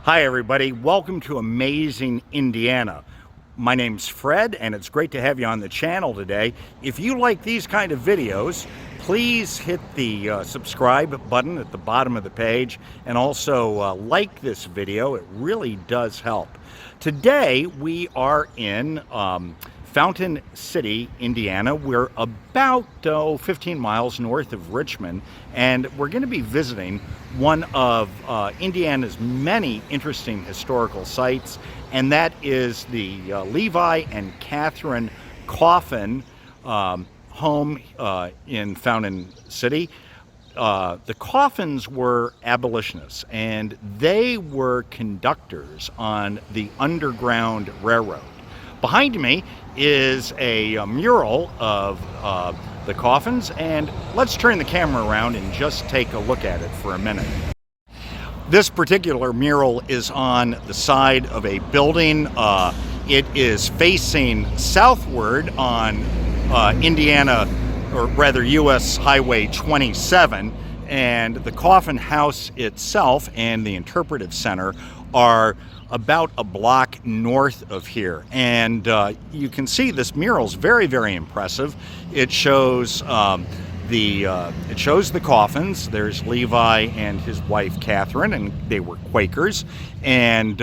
Hi everybody, welcome to Amazing Indiana. My name's Fred and it's great to have you on the channel today. If you like these kind of videos, please hit the subscribe button at the bottom of the page and also like this video. It really does help. Today we are in Fountain City, Indiana. We're about 15 miles north of Richmond, and we're going to be visiting one of Indiana's many interesting historical sites, and that is the Levi and Catherine Coffin home in Fountain City. The Coffins were abolitionists, and they were conductors on the Underground Railroad. Behind me is a mural of the Coffins, and let's turn the camera around and just take a look at it for a minute. This particular mural is on the side of a building. It is facing southward on Indiana, or rather US Highway 27, and the Coffin House itself and the Interpretive Center are about a block north of here, and you can see this mural is very, very impressive. It shows the Coffins. There's Levi and his wife Catherine, and they were Quakers, and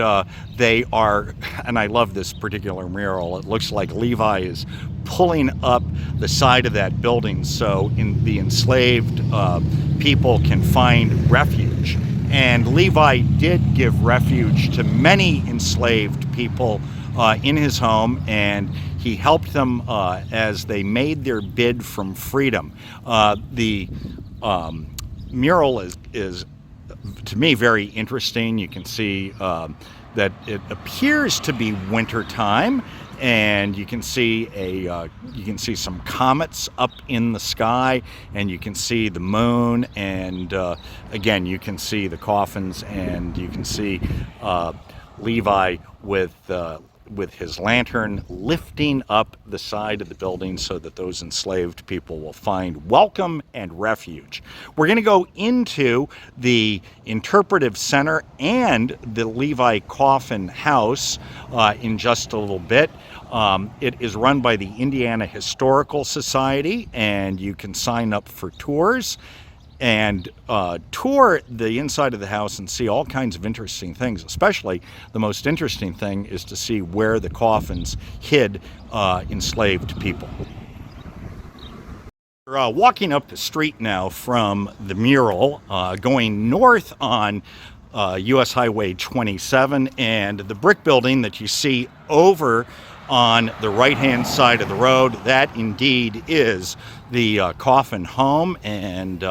they are. And I love this particular mural. It looks like Levi is pulling up the side of that building so the enslaved people can find refuge. And Levi did give refuge to many enslaved people in his home, and he helped them as they made their bid from freedom. The mural is, to me, very interesting. You can see that it appears to be wintertime, and you can see some comets up in the sky, and you can see the moon, and again you can see the Coffins, and you can see Levi with his lantern lifting up the side of the building so that those enslaved people will find welcome and refuge. We're going to go into the Interpretive Center and the Levi Coffin House in just a little bit. It is run by the Indiana Historical Society, and you can sign up for tours and tour the inside of the house and see all kinds of interesting things. Especially the most interesting thing is to see where the Coffins hid enslaved people. We're walking up the street now from the mural, going north on US Highway 27, and the brick building that you see over on the right-hand side of the road, that indeed is the Coffin home, and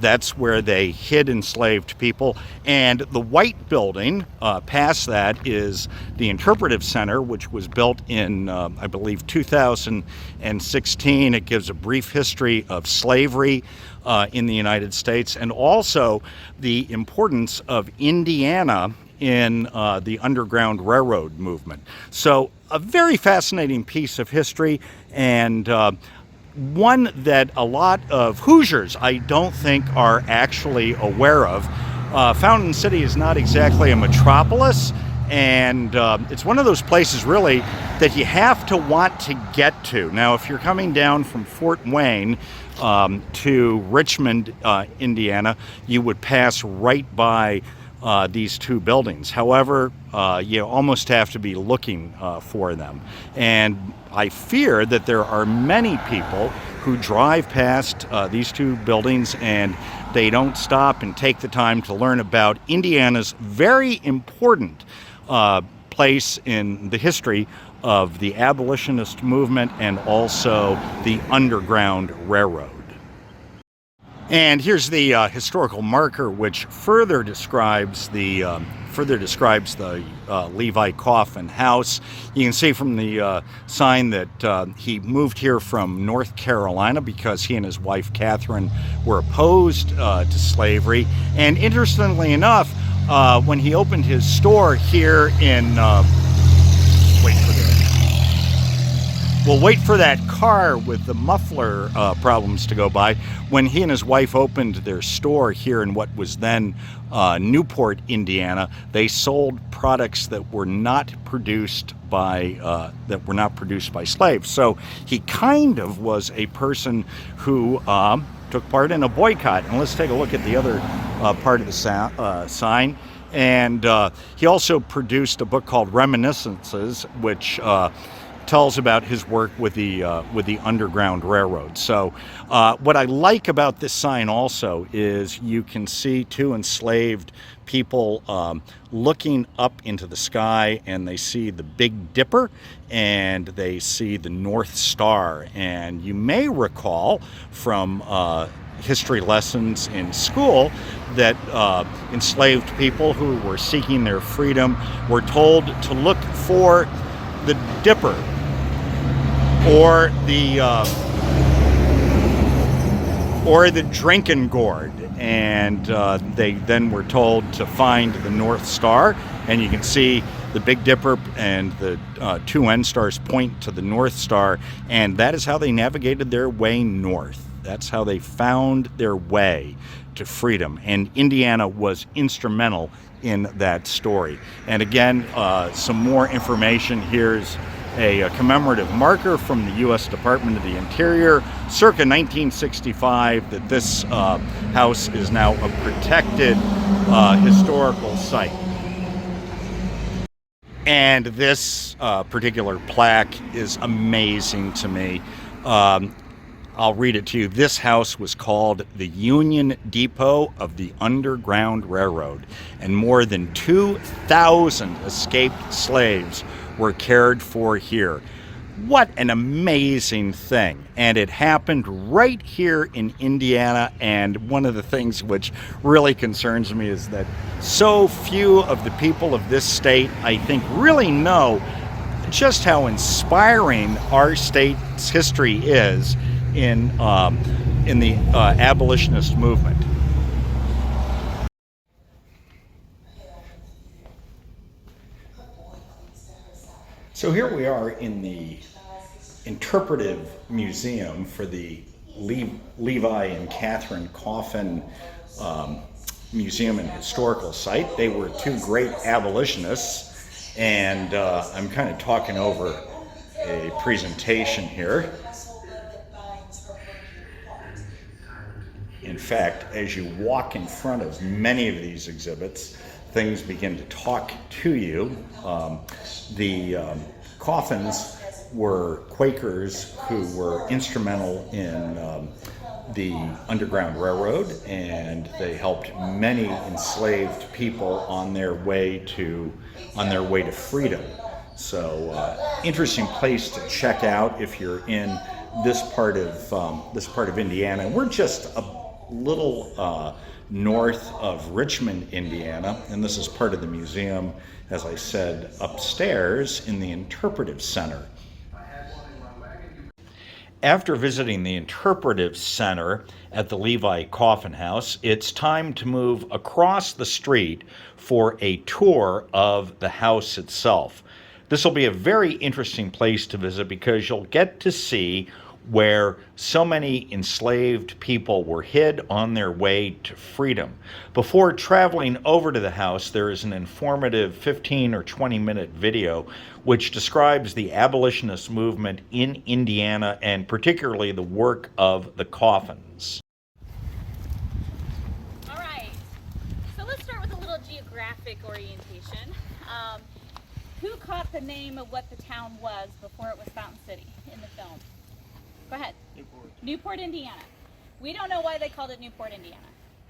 that's where they hid enslaved people. And the white building past that is the Interpretive Center, which was built in, I believe, 2016. It gives a brief history of slavery in the United States, and also the importance of Indiana in the Underground Railroad movement. So a very fascinating piece of history, and one that a lot of Hoosiers, I don't think, are actually aware of. Fountain City is not exactly a metropolis, and it's one of those places really that you have to want to get to. Now, if you're coming down from Fort Wayne to Richmond, Indiana, you would pass right by these two buildings. However, you almost have to be looking for them. And I fear that there are many people who drive past these two buildings and they don't stop and take the time to learn about Indiana's very important place in the history of the abolitionist movement and also the Underground Railroad. And here's the historical marker, which further describes the Levi Coffin House. You can see from the sign that he moved here from North Carolina because he and his wife Catherine were opposed to slavery. And interestingly enough, when he opened his store here in Well, wait for that car with the muffler problems to go by. When he and his wife opened their store here in what was then Newport, Indiana, they sold products that were not produced by slaves. So he kind of was a person who took part in a boycott. And let's take a look at the other part of the sign. And he also produced a book called Reminiscences, which tells about his work with the Underground Railroad. So what I like about this sign also is you can see two enslaved people looking up into the sky, and they see the Big Dipper and they see the North Star. And you may recall from history lessons in school that enslaved people who were seeking their freedom were told to look for the Dipper or the drinking gourd, and they then were told to find the North Star. And you can see the Big Dipper and the two end stars point to the North Star, and that is how they navigated their way north. That's how they found their way to freedom, and Indiana was instrumental in that story. And again, some more information. Here's a commemorative marker from the U.S. Department of the Interior, circa 1965, that this house is now a protected historical site. And this particular plaque is amazing to me. I'll read it to you. This house was called the Union Depot of the Underground Railroad, and more than 2,000 escaped slaves were cared for here. What an amazing thing. And it happened right here in Indiana. And one of the things which really concerns me is that so few of the people of this state, I think, really know just how inspiring our state's history is in the abolitionist movement. So here we are in the interpretive museum for the Levi and Catherine Coffin Museum and Historical Site. They were two great abolitionists, and I'm kind of talking over a presentation here. In fact, as you walk in front of many of these exhibits, things begin to talk to you. The Coffins were Quakers who were instrumental in the Underground Railroad, and they helped many enslaved people on their way to freedom. So, interesting place to check out if you're in this part of Indiana. We're just a little north of Richmond, Indiana, and this is part of the museum, as I said, upstairs in the Interpretive Center. After visiting the Interpretive Center at the Levi Coffin House, it's time to move across the street for a tour of the house itself. This will be a very interesting place to visit because you'll get to see where so many enslaved people were hid on their way to freedom. Before traveling over to the house, there is an informative 15 or 20-minute video which describes the abolitionist movement in Indiana and particularly the work of the Coffins. All right, so let's start with a little geographic orientation. Who caught the name of what the town was before it was Fountain City in the film? Go ahead. Newport, Indiana. We don't know why they called it Newport, Indiana.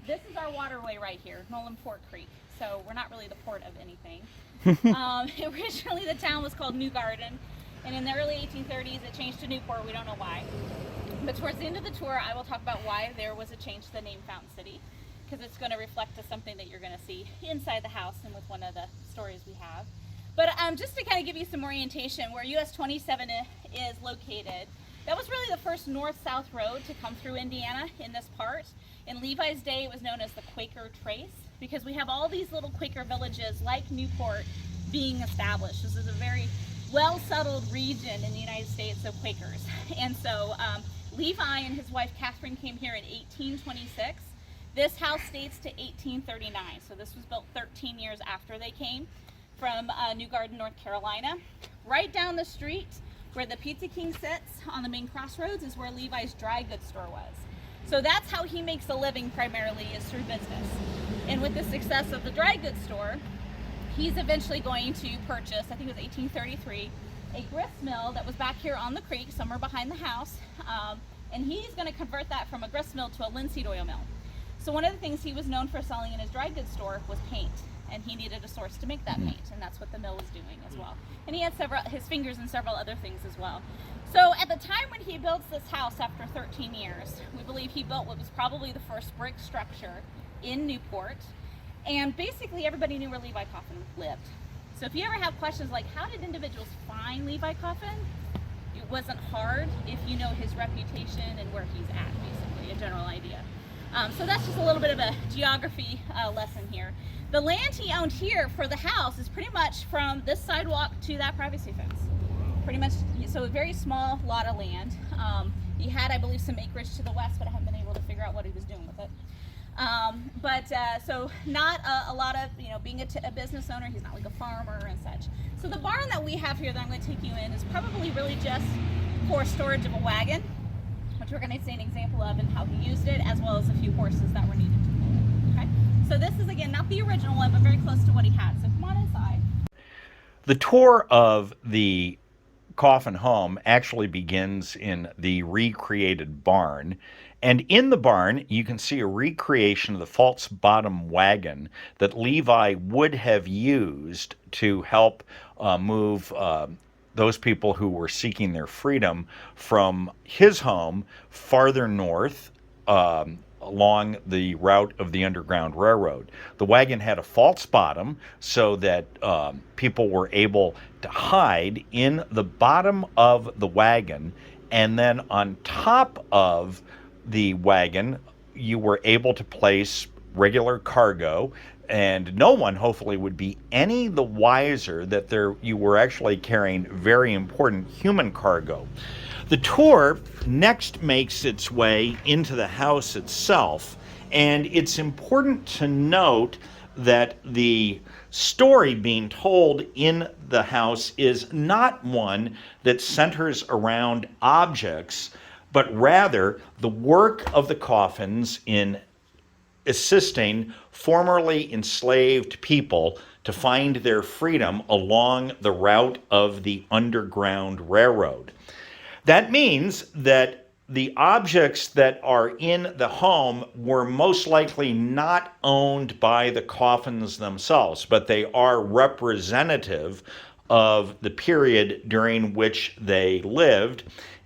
This is our waterway right here, Nolan Port Creek. So we're not really the port of anything. Originally the town was called New Garden, and in the early 1830s it changed to Newport. We don't know why. But towards the end of the tour I will talk about why there was a change to the name Fountain City, because it's going to reflect to something that you're going to see inside the house and with one of the stories we have. But just to kind of give you some orientation, where US 27 is located, that was really the first north-south road to come through Indiana in this part. In Levi's day, it was known as the Quaker Trace, because we have all these little Quaker villages like Newport being established. This is a very well-settled region in the United States of Quakers. And so Levi and his wife Catherine came here in 1826. This house dates to 1839, so this was built 13 years after they came from New Garden, North Carolina. Right down the street where the Pizza King sits on the main crossroads is where Levi's dry goods store was. So that's how he makes a living primarily, is through business. And with the success of the dry goods store, he's eventually going to purchase, I think it was 1833, a grist mill that was back here on the creek, somewhere behind the house. And he's going to convert that from a grist mill to a linseed oil mill. So one of the things he was known for selling in his dry goods store was paint, and he needed a source to make that paint, and that's what the mill was doing as well. And he had his fingers in several other things as well. So at the time when he builds this house after 13 years, we believe he built what was probably the first brick structure in Newport, and basically everybody knew where Levi Coffin lived. So if you ever have questions like, how did individuals find Levi Coffin? It wasn't hard if you know his reputation and where he's at, basically, a general idea. So that's just a little bit of a geography lesson here. The land he owned here for the house is pretty much from this sidewalk to that privacy fence. Pretty much, so a very small lot of land. He had, I believe, some acreage to the west, but I haven't been able to figure out what he was doing with it. So not a lot of, being a business owner, he's not like a farmer and such. So the barn that we have here that I'm going to take you in is probably really just for storage of a wagon, which we're going to see an example of and how he used it, as well as a few horses that were needed to pull it. Okay? So this is, again, not the original one, but very close to what he had. So come on inside. The tour of the Coffin home actually begins in the recreated barn. And in the barn, you can see a recreation of the false bottom wagon that Levi would have used to help move those people who were seeking their freedom from his home farther north along the route of the Underground Railroad. The wagon had a false bottom so that people were able to hide in the bottom of the wagon, and then on top of the wagon you were able to place regular cargo, and no one hopefully would be any the wiser that you were actually carrying very important human cargo. The tour next makes its way into the house itself, and it's important to note that the story being told in the house is not one that centers around objects, but rather the work of the Coffins in assisting formerly enslaved people to find their freedom along the route of the Underground Railroad. That means that the objects that are in the home were most likely not owned by the Coffins themselves, but they are representative of the period during which they lived,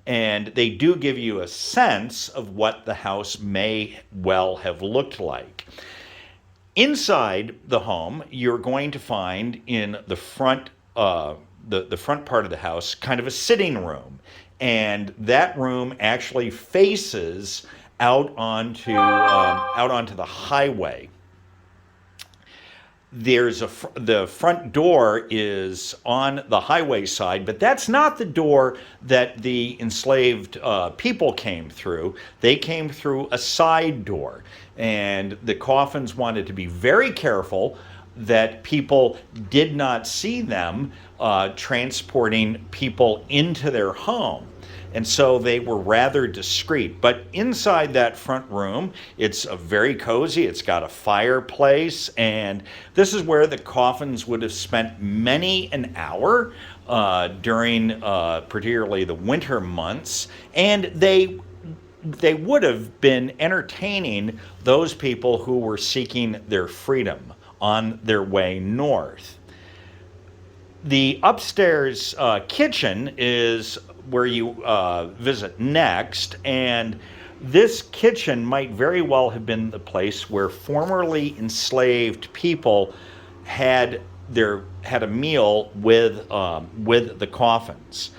and they do give you a sense of what the house may well have looked like. Inside the home, you're going to find in the front the front part of the house kind of a sitting room, and that room actually faces out onto the highway. The front door is on the highway side, but that's not the door that the enslaved people came through. They came through a side door, and the Coffins wanted to be very careful that people did not see them transporting people into their home. And so they were rather discreet. But inside that front room, it's very cozy. It's got a fireplace. And this is where the Coffins would have spent many an hour during particularly the winter months. And they would have been entertaining those people who were seeking their freedom on their way north. The upstairs kitchen is where you visit next, and this kitchen might very well have been the place where formerly enslaved people had a meal with the Coffins.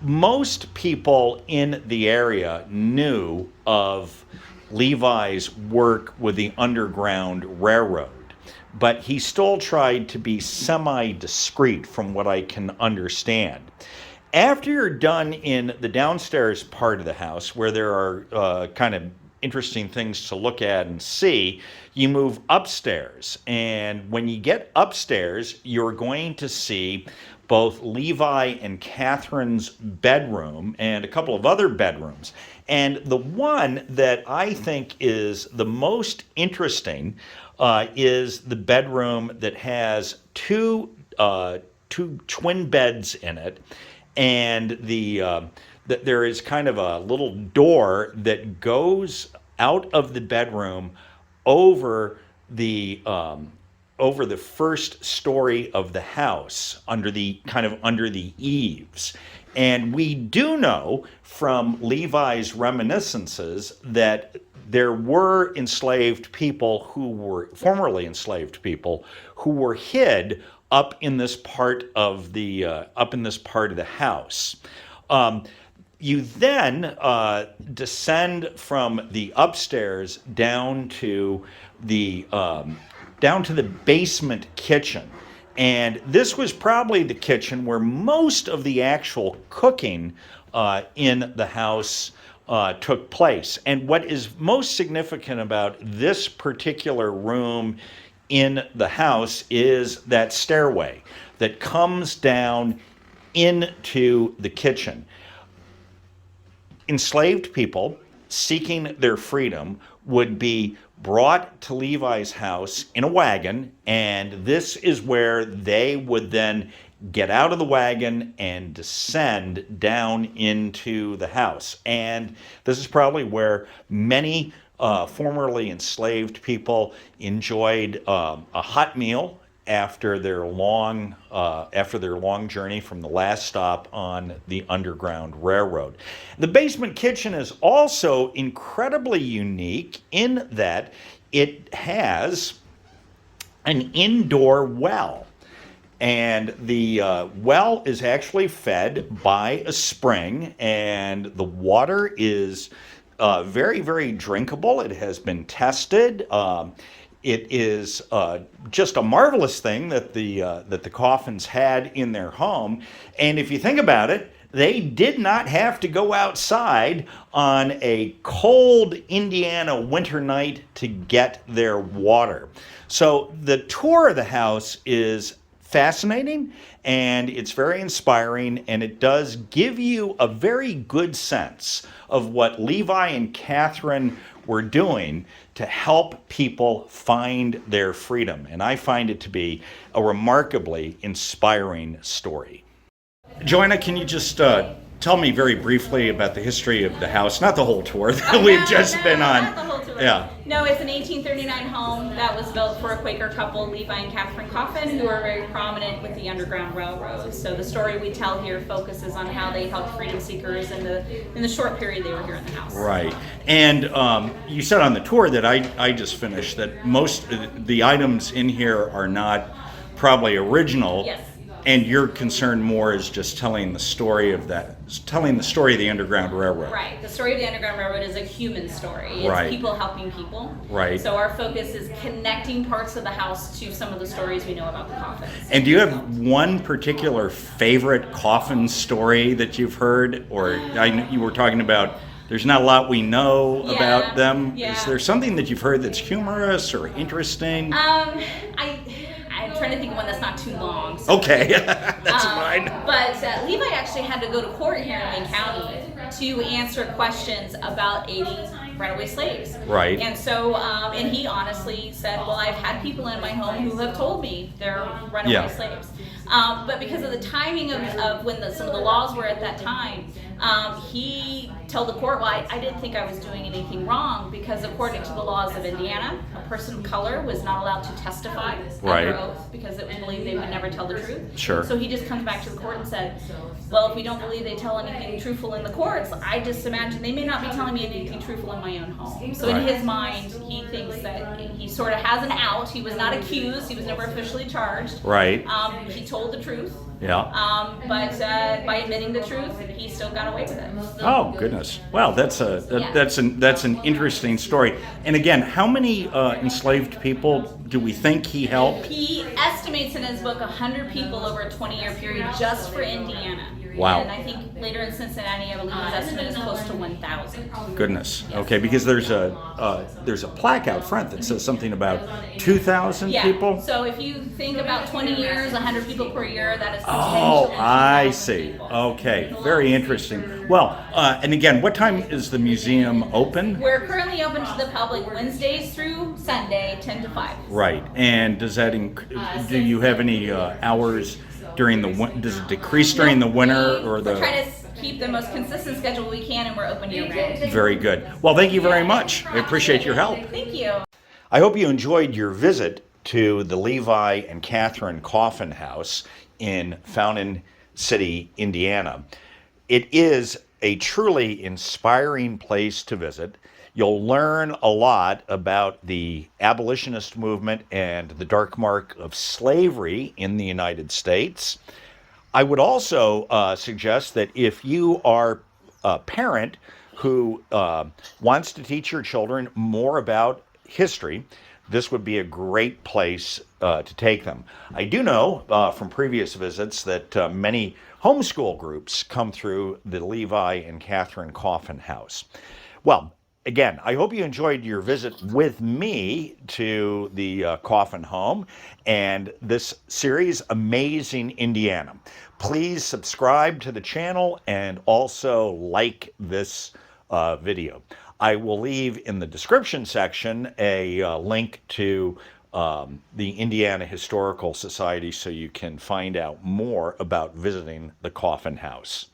Most people in the area knew of Levi's work with the Underground Railroad. but he still tried to be semi-discreet from what I can understand. After you're done in the downstairs part of the house, where there are kind of interesting things to look at and see, you move upstairs. And when you get upstairs, you're going to see both Levi and Catherine's bedroom and a couple of other bedrooms. And the one that I think is the most interesting is the bedroom that has two twin beds in it, and that there is kind of a little door that goes out of the bedroom over the first story of the house, under the eaves. And we do know from Levi's reminiscences that there were formerly enslaved people who were hid up in this part of the house. You then descend from the upstairs down to the basement kitchen. And this was probably the kitchen where most of the actual cooking in the house took place. And what is most significant about this particular room in the house is that stairway that comes down into the kitchen. Enslaved people seeking their freedom would be brought to Levi's house in a wagon, and this is where they would then get out of the wagon and descend down into the house. And this is probably where many formerly enslaved people enjoyed a hot meal after their long journey from the last stop on the Underground Railroad. The basement kitchen is also incredibly unique in that it has an indoor well. And the well is actually fed by a spring, and the water is very, very drinkable. It has been tested. It is just a marvelous thing that the Coffins had in their home. And if you think about it, they did not have to go outside on a cold Indiana winter night to get their water. So the tour of the house is fascinating, and it's very inspiring, and it does give you a very good sense of what Levi and Catherine were doing to help people find their freedom. And I find it to be a remarkably inspiring story. Joanna, can you just tell me very briefly about the history of the house? Not the whole tour that we've just been on. Not the whole tour. Yeah. No, it's an 1839 home that was built for a Quaker couple, Levi and Catherine Coffin, who are very prominent with the Underground Railroad. So the story we tell here focuses on how they helped freedom seekers in the short period they were here in the house. Right. And you said on the tour that I just finished that most the items in here are not probably original. Yes. And your concern more is just telling the story of the Underground Railroad. Right. The story of the Underground Railroad is a human story. It's Right. people helping people. Right. So our focus is connecting parts of the house to some of the stories we know about the Coffins. And do you have one particular favorite Coffin story that you've heard? Or you were talking about there's not a lot we know about them. Yeah. Is there something that you've heard that's humorous or interesting? I'm trying to think of one that's not too long. So. Okay, that's fine. But Levi actually had to go to court here in Wayne County to answer questions about aiding runaway slaves. Right. And so, and he honestly said, well, I've had people in my home who have told me they're runaway slaves. But because of the timing of when some of the laws were at that time, he told the court, well, I didn't think I was doing anything wrong, because according to the laws of Indiana, a person of color was not allowed to testify under oath because it was believed they would never tell the truth. Sure. So he just comes back to the court and said, well, if we don't believe they tell anything truthful in the courts, I just imagine they may not be telling me anything truthful in my own home. So in his mind, he thinks that he sort of has an out. He was not accused. He was never officially charged. Right. He told the truth. Yeah. But by admitting the truth, he still got away with it. Oh goodness! Well, that's an interesting story. And again, how many enslaved people do we think he helped? He estimates in his book 100 people over a 20-year period just for Indiana. Wow. And I think later in Cincinnati, I believe his estimate is close to 1,000. Goodness. Okay, because there's a plaque out front that says something about 2,000 people. So if you think about 20 years, 100 people per year, that is Oh, potentially I see. Okay, very interesting. Well, and again, what time is the museum open? We're currently open to the public Wednesdays through Sunday, 10 to 5. Right. And does that do you have any hours during the does it decrease during the winter or the? We try to keep the most consistent schedule we can, and we're open year round. Very good. Well, thank you very much. I appreciate your help. Thank you. I hope you enjoyed your visit to the Levi and Catherine Coffin House in Fountain City, Indiana. It is a truly inspiring place to visit. You'll learn a lot about the abolitionist movement and the dark mark of slavery in the United States. I would also suggest that if you are a parent who wants to teach your children more about history, this would be a great place to take them. I do know from previous visits that many homeschool groups come through the Levi and Catherine Coffin House. Well, again, I hope you enjoyed your visit with me to the Coffin home and this series, Amazing Indiana. Please subscribe to the channel and also like this video. I will leave in the description section a link to the Indiana Historical Society so you can find out more about visiting the Coffin House.